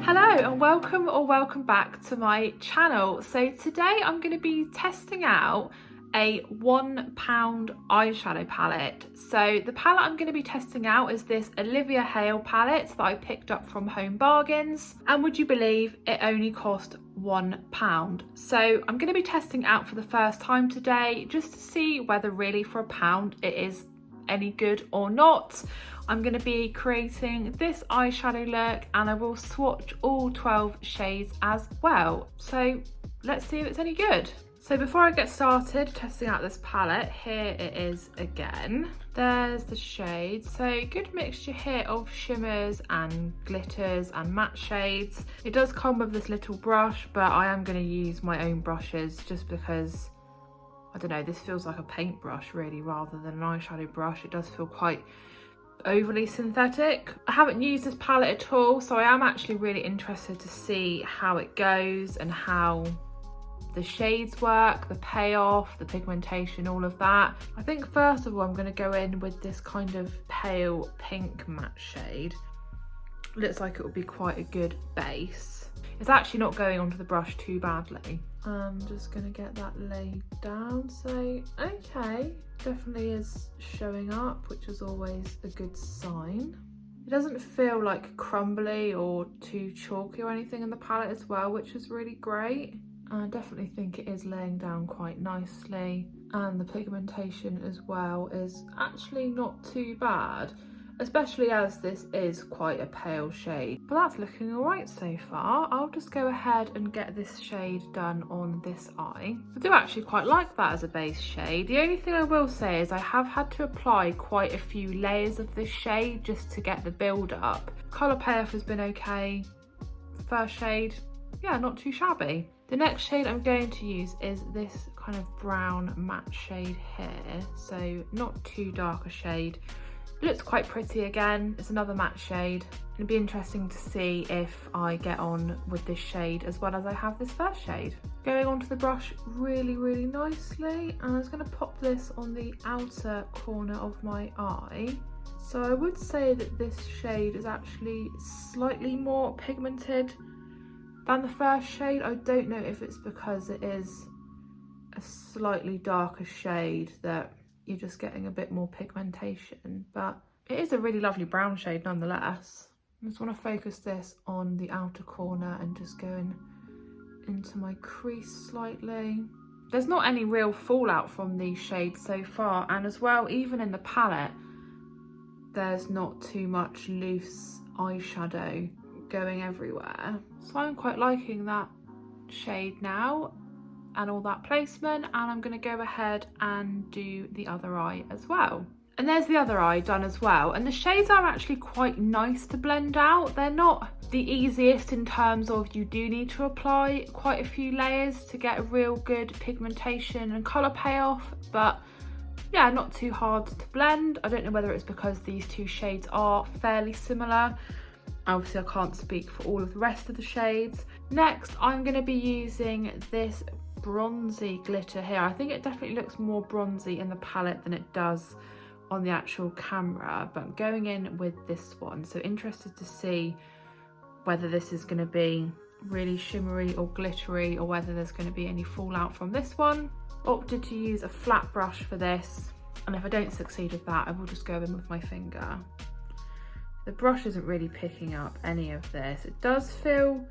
Hello and welcome or welcome back to my channel. So today I'm going to be testing out a £1 eyeshadow palette. So the palette I'm going to be testing out is this Olivia Hale palette that I picked up from Home Bargains, and would you believe it only cost £1. So I'm going to be testing out for the first time today just to see whether really for £1 it is any good or not. I'm going to be creating this eyeshadow look and I will swatch all 12 shades as well. So let's see if it's any good. So before I get started testing out this palette, here it is again. There's the shades. So good mixture here of shimmers and glitters and matte shades. It does come with this little brush, but I am going to use my own brushes just because, I don't know, this feels like a paintbrush really rather than an eyeshadow brush. It does feel quite overly synthetic. I haven't used this palette at all, so I am actually really interested to see how it goes and how the shades work, the payoff, the pigmentation, all of that. I think first of all I'm going to go in with this kind of pale pink matte shade. Looks like it would be quite a good base. It's actually not going onto the brush too badly. I'm just going to get that laid down. So okay, definitely is showing up, which is always a good sign. It doesn't feel like crumbly or too chalky or anything in the palette as well, which is really great. I definitely think it is laying down quite nicely, and the pigmentation as well is actually not too bad, especially as this is quite a pale shade. But that's looking all right so far. I'll just go ahead and get this shade done on this eye. I do actually quite like that as a base shade. The only thing I will say is I have had to apply quite a few layers of this shade just to get the build up. Colour payoff has been okay. First shade, yeah, not too shabby. The next shade I'm going to use is this kind of brown matte shade here. So not too dark a shade. It looks quite pretty again. It's another matte shade. It'd be interesting to see if I get on with this shade as well as I have this first shade. Going onto the brush really, really nicely, and I was going to pop this on the outer corner of my eye. So I would say that this shade is actually slightly more pigmented than the first shade. I don't know if it's because it is a slightly darker shade that you're just getting a bit more pigmentation, but it is a really lovely brown shade nonetheless. I just want to focus this on the outer corner and just going into my crease slightly. There's not any real fallout from these shades so far, and as well, even in the palette, there's not too much loose eyeshadow going everywhere. So I'm quite liking that shade now and all that placement, and I'm going to go ahead and do the other eye as well. And there's the other eye done as well, and the shades are actually quite nice to blend out. They're not the easiest in terms of you do need to apply quite a few layers to get a real good pigmentation and colour payoff, but yeah, not too hard to blend. I don't know whether it's because these two shades are fairly similar. Obviously I can't speak for all of the rest of the shades. Next I'm going to be using this bronzy glitter here. I think it definitely looks more bronzy in the palette than it does on the actual camera, but I'm going in with this one. So interested to see whether this is going to be really shimmery or glittery, or whether there's going to be any fallout from this one. Opted to use a flat brush for this, and if I don't succeed with that I will just go in with my finger. The brush isn't really picking up any of this. It does feel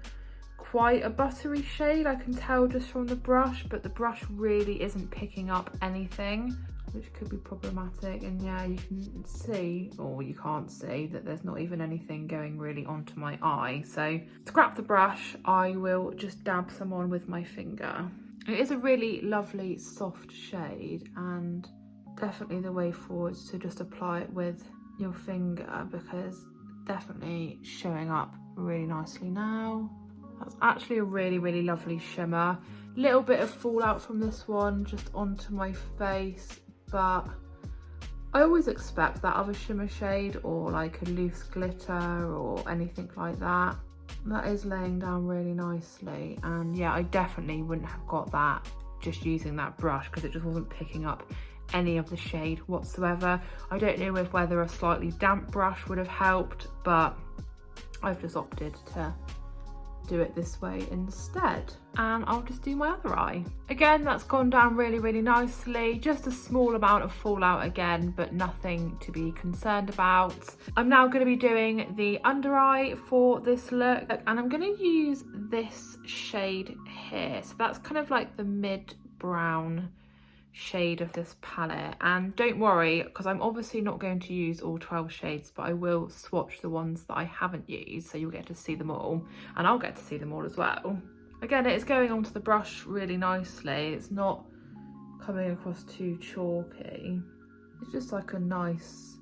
quite a buttery shade, I can tell just from the brush, but the brush really isn't picking up anything, which could be problematic. And yeah, you can see, or you can't see, that there's not even anything going really onto my eye. So to grab the brush, I will just dab some on with my finger. It is a really lovely soft shade, and definitely the way forward is to just apply it with your finger, because definitely showing up really nicely now. That's actually a really, really lovely shimmer. Little bit of fallout from this one just onto my face, but I always expect that of a shimmer shade or like a loose glitter or anything like that. That is laying down really nicely, and yeah, I definitely wouldn't have got that just using that brush because it just wasn't picking up any of the shade whatsoever. I don't know if whether a slightly damp brush would have helped, but I've just opted to do it this way instead. And I'll just do my other eye. Again, that's gone down really, really nicely. Just a small amount of fallout again, but nothing to be concerned about. I'm now going to be doing the under eye for this look, and I'm going to use this shade here. So that's kind of like the mid brown shade of this palette, and don't worry because I'm obviously not going to use all 12 shades, but I will swatch the ones that I haven't used so you'll get to see them all, and I'll get to see them all as well. Again, it is going onto the brush really nicely. It's not coming across too chalky. It's just like a nice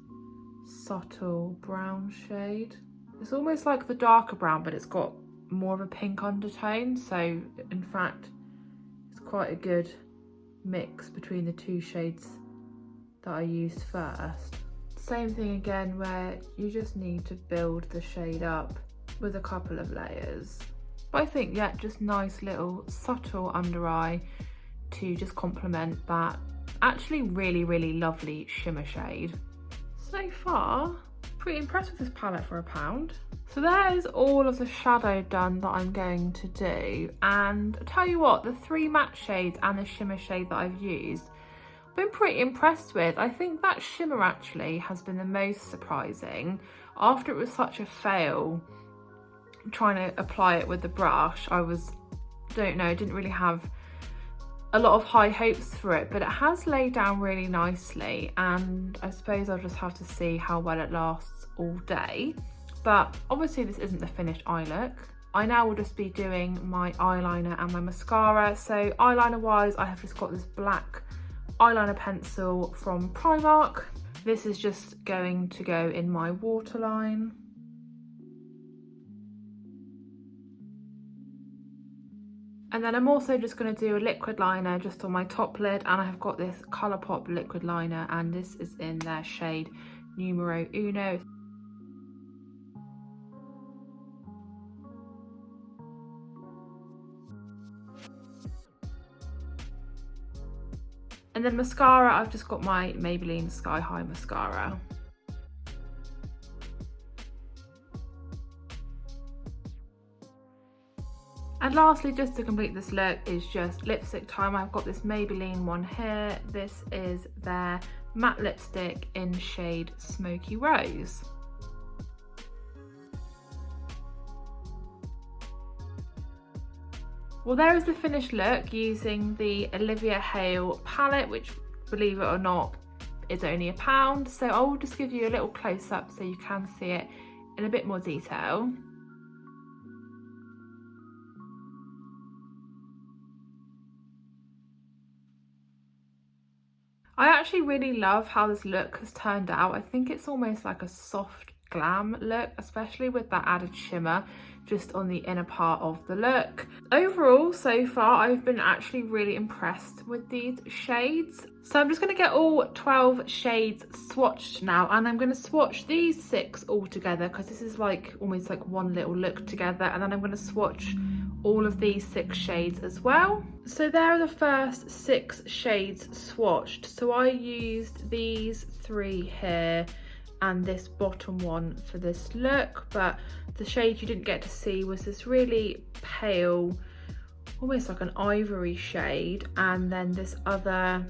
subtle brown shade. It's almost like the darker brown, but it's got more of a pink undertone, so in fact it's quite a good mix between the two shades that I used first. Same thing again, where you just need to build the shade up with a couple of layers. But I think, yeah, just nice little subtle under eye to just complement that actually really, really lovely shimmer shade. So far, pretty impressed with this palette for £1. So there's all of the shadow done that I'm going to do, and I tell you what, the 3 matte shades and the shimmer shade that I've used, I've been pretty impressed with. I think that shimmer actually has been the most surprising. After it was such a fail trying to apply it with the brush, I didn't really have a lot of high hopes for it, but it has laid down really nicely, and I suppose I'll just have to see how well it lasts all day. But obviously this isn't the finished eye look. I now will just be doing my eyeliner and my mascara. So eyeliner wise, I have just got this black eyeliner pencil from Primark. This is just going to go in my waterline. And then I'm also just going to do a liquid liner just on my top lid, and I have got this Colourpop liquid liner, and this is in their shade Numero Uno. And then mascara, I've just got my Maybelline Sky High mascara. And lastly, just to complete this look, is just lipstick time. I've got this Maybelline one here. This is their matte lipstick in shade Smoky Rose. Well, there is the finished look using the Olivia Hale palette, which, believe it or not, is only £1. So I will just give you a little close up so you can see it in a bit more detail. I actually really love how this look has turned out. I think it's almost like a soft glam look, especially with that added shimmer just on the inner part of the look. Overall, so far, I've been actually really impressed with these shades. So I'm just going to get all 12 shades swatched now, and I'm going to swatch these 6 all together because this is like almost like one little look together, and then I'm going to swatch all of these 6 shades as well. So there are the first 6 shades swatched. So I used these 3 here and this bottom one for this look, but the shade you didn't get to see was this really pale, almost like an ivory shade, and then this other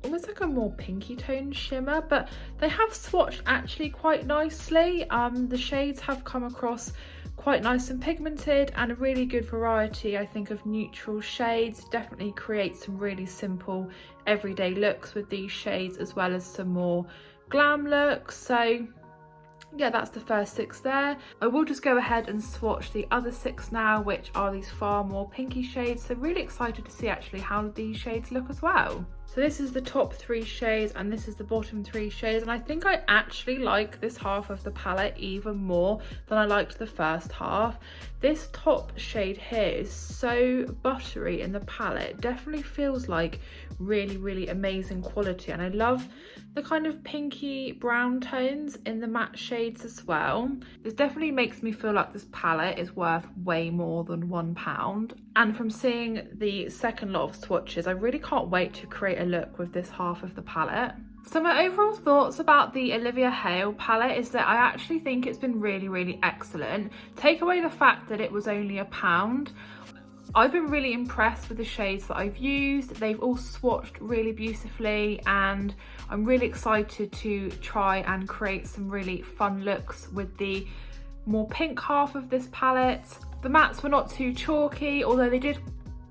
almost like a more pinky toned shimmer, but they have swatched actually quite nicely. The shades have come across quite nice and pigmented, and a really good variety, I think, of neutral shades. Definitely create some really simple everyday looks with these shades, as well as some more glam looks. So yeah, that's the first 6 there. I will just go ahead and swatch the other 6 now, which are these far more pinky shades. So really excited to see actually how these shades look as well. So this is the top 3 shades and this is the bottom 3 shades, and I think I actually like this half of the palette even more than I liked the first half. This top shade here is so buttery in the palette. Definitely feels like really, really amazing quality, and I love the kind of pinky brown tones in the matte shades as well. This definitely makes me feel like this palette is worth way more than £1. And from seeing the second lot of swatches, I really can't wait to create a look with this half of the palette. So my overall thoughts about the Olivia Hale palette is that I actually think it's been really excellent. Take away the fact that it was only £1. I've been really impressed with the shades that I've used. They've all swatched really beautifully, and I'm really excited to try and create some really fun looks with the more pink half of this palette. The mattes were not too chalky, although they did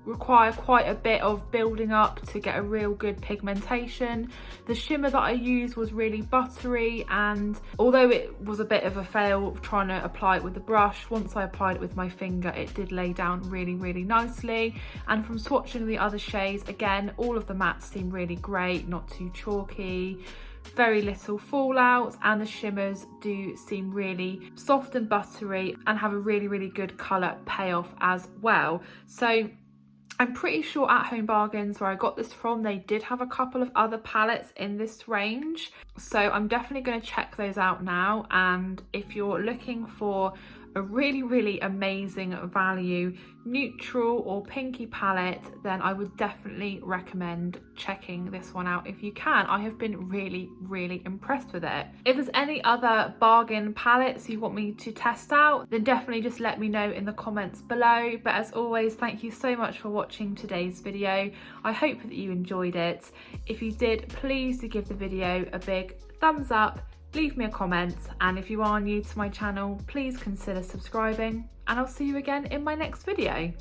require quite a bit of building up to get a real good pigmentation. The shimmer that I used was really buttery, and although it was a bit of a fail trying to apply it with the brush, once I applied it with my finger it did lay down really nicely. And from swatching the other shades, again, all of the mattes seem really great, not too chalky, very little fallout, and the shimmers do seem really soft and buttery and have a really good colour payoff as well. So I'm pretty sure At Home Bargains, where I got this from, they did have a couple of other palettes in this range. So I'm definitely going to check those out now. And if you're looking for a really amazing value neutral or pinky palette, then I would definitely recommend checking this one out if you can. I have been really impressed with it. If there's any other bargain palettes you want me to test out, then definitely just let me know in the comments below. But as always, thank you so much for watching today's video. I hope that you enjoyed it. If you did, please do give the video a big thumbs up, leave me a comment, and if you are new to my channel, please consider subscribing, and I'll see you again in my next video.